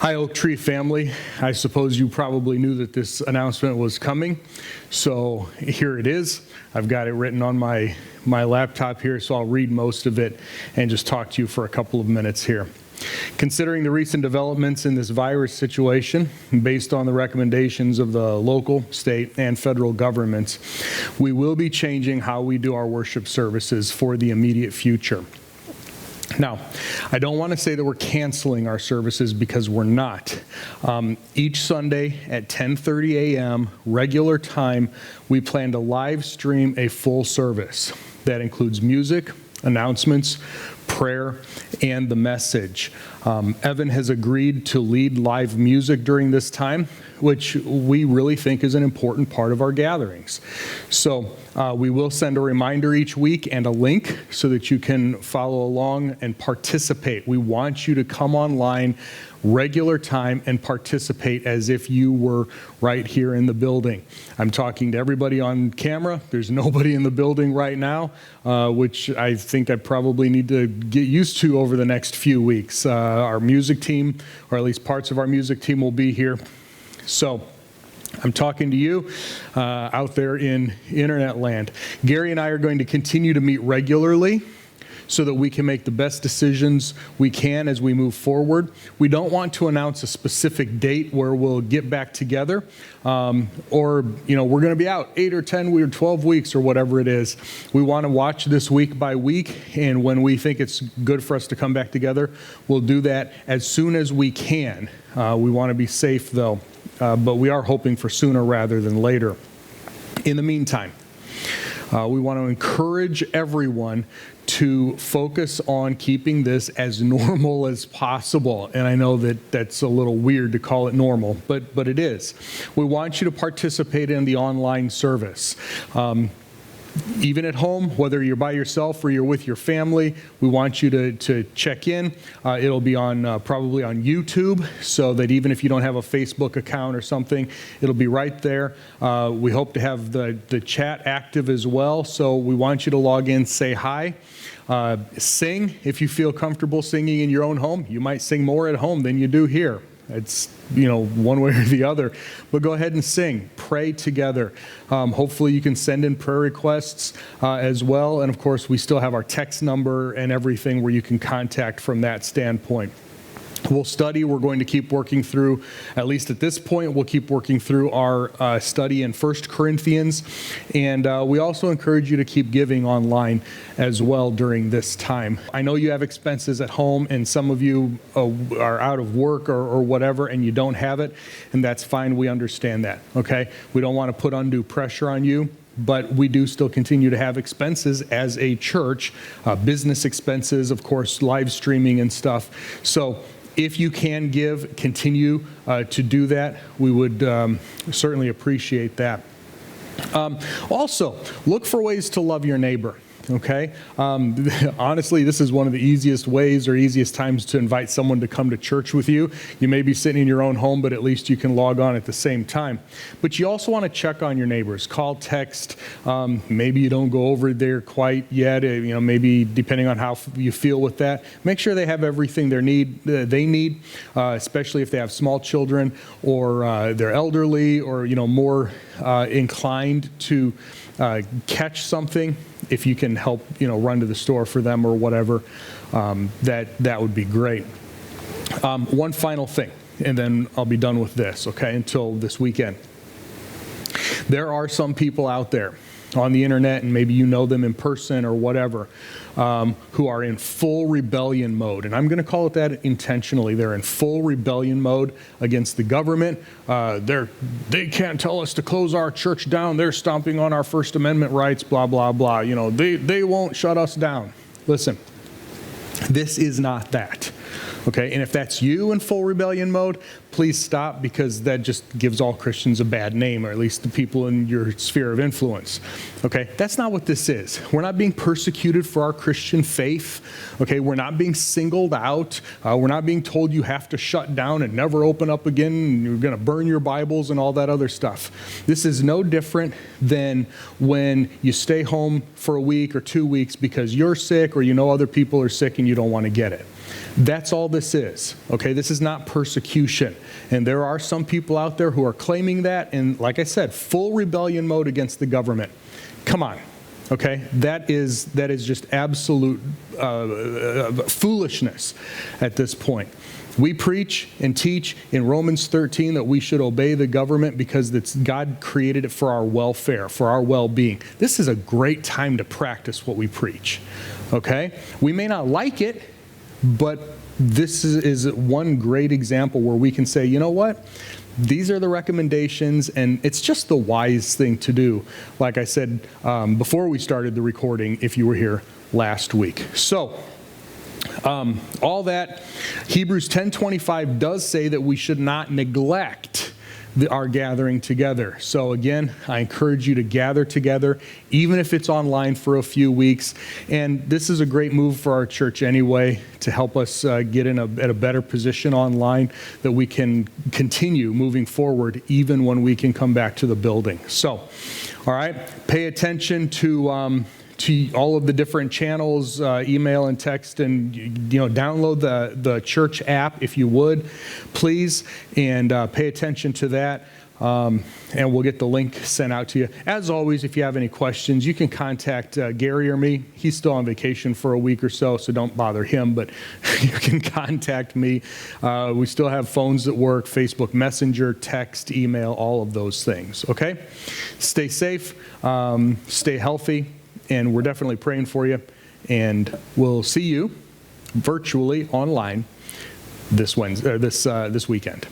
Hi, Oak Tree family. I suppose you probably knew that this announcement was coming, so here it is. I've got it written on my laptop here, so I'll read most of it and just talk to you for a couple of minutes here. Considering the recent developments in this virus situation, based on the recommendations of the local, state, and federal governments, we will be changing how we do our worship services for the immediate future. Now, I don't want to say that we're canceling our services because we're not. Each Sunday at 10:30 a.m., regular time, we plan to live stream a full service. That includes music, announcements, prayer, and the message. Evan has agreed to lead live music during this time, which we really think is an important part of our gatherings. So we will send a reminder each week and a link so that you can follow along and participate. We want you to come online regular time and participate as if you were right here in the building. I'm talking to everybody on camera. There's nobody in the building right now, which I think I probably need to get used to over the next few weeks. Our music team, or at least parts of our music team, will be here. So I'm talking to you out there in internet land. Gary and I are going to continue to meet regularly so that we can make the best decisions we can as we move forward. We don't want to announce a specific date where we'll get back together, or we're going to be out 8 or 10 or 12 weeks or whatever it is. We want to watch this week by week, and when we think it's good for us to come back together, we'll do that as soon as we can. We want to be safe though, but we are hoping for sooner rather than later. In the meantime, we want to encourage everyone to focus on keeping this as normal as possible. And I know that that's a little weird to call it normal, but it is. We want you to participate in the online service. Even at home, whether you're by yourself or you're with your family, we want you to check in. It'll be on probably on YouTube, so that even if you don't have a Facebook account or something, it'll be right there. We hope to have the chat active as well, so we want you to log in, say hi. Sing if you feel comfortable singing in your own home. You might sing more at home than you do here. It's, one way or the other. But go ahead and sing. Pray together. Hopefully you can send in prayer requests as well. And of course, we still have our text number and everything where you can contact from that standpoint. We'll study. We're going to keep working through, at least at this point, we'll keep working through our study in 1 Corinthians. And we also encourage you to keep giving online as well during this time. I know you have expenses at home, and some of you are out of work or whatever, and you don't have it, and that's fine. We understand that, okay? We don't want to put undue pressure on you. But we do still continue to have expenses as a church, business expenses, of course, live streaming and stuff. So if you can give, continue to do that. We would certainly appreciate that. Also, look for ways to love your neighbor. Okay? Honestly, this is one of the easiest ways or easiest times to invite someone to come to church with you. You may be sitting in your own home, but at least you can log on at the same time. But you also want to check on your neighbors. Call, text. Maybe you don't go over there quite yet. Maybe depending on how you feel with that. Make sure they have everything they need, especially if they have small children or they're elderly or more inclined to catch something. If you can help, run to the store for them or whatever, that would be great. One final thing, and then I'll be done with this, okay, until this weekend. There are some people out there on the internet, and maybe you know them in person or whatever, who are in full rebellion mode. And I'm going to call it that intentionally. They're in full rebellion mode against the government. They can't tell us to close our church down. They're stomping on our First Amendment rights, blah, blah, blah. They won't shut us down. Listen, this is not that. Okay, and if that's you in full rebellion mode, please stop, because that just gives all Christians a bad name, or at least the people in your sphere of influence. Okay, that's not what this is. We're not being persecuted for our Christian faith. Okay, we're not being singled out. We're not being told you have to shut down and never open up again, and you're going to burn your Bibles and all that other stuff. This is no different than when you stay home for a week or 2 weeks because you're sick or other people are sick and you don't want to get it. That's all this is, okay? This is not persecution. And there are some people out there who are claiming that, and like I said, full rebellion mode against the government. Come on, okay? That is just absolute foolishness at this point. We preach and teach in Romans 13 that we should obey the government because God created it for our welfare, for our well-being. This is a great time to practice what we preach, okay? We may not like it, but this is one great example where we can say, you know what? These are the recommendations, and it's just the wise thing to do, like I said before we started the recording, if you were here last week. So, all that, Hebrews 10:25 does say that we should not neglect our gathering together. So again, I encourage you to gather together, even if it's online for a few weeks. And this is a great move for our church anyway, to help us get at a better position online, that we can continue moving forward even when we can come back to the building. So, all right, pay attention to all of the different channels, email and text, and download the church app if you would, please, and pay attention to that, and we'll get the link sent out to you. As always, if you have any questions, you can contact Gary or me. He's still on vacation for a week or so don't bother him, but you can contact me. We still have phones that work, Facebook Messenger, text, email, all of those things, okay? Stay safe, stay healthy, and we're definitely praying for you, and we'll see you virtually online this weekend.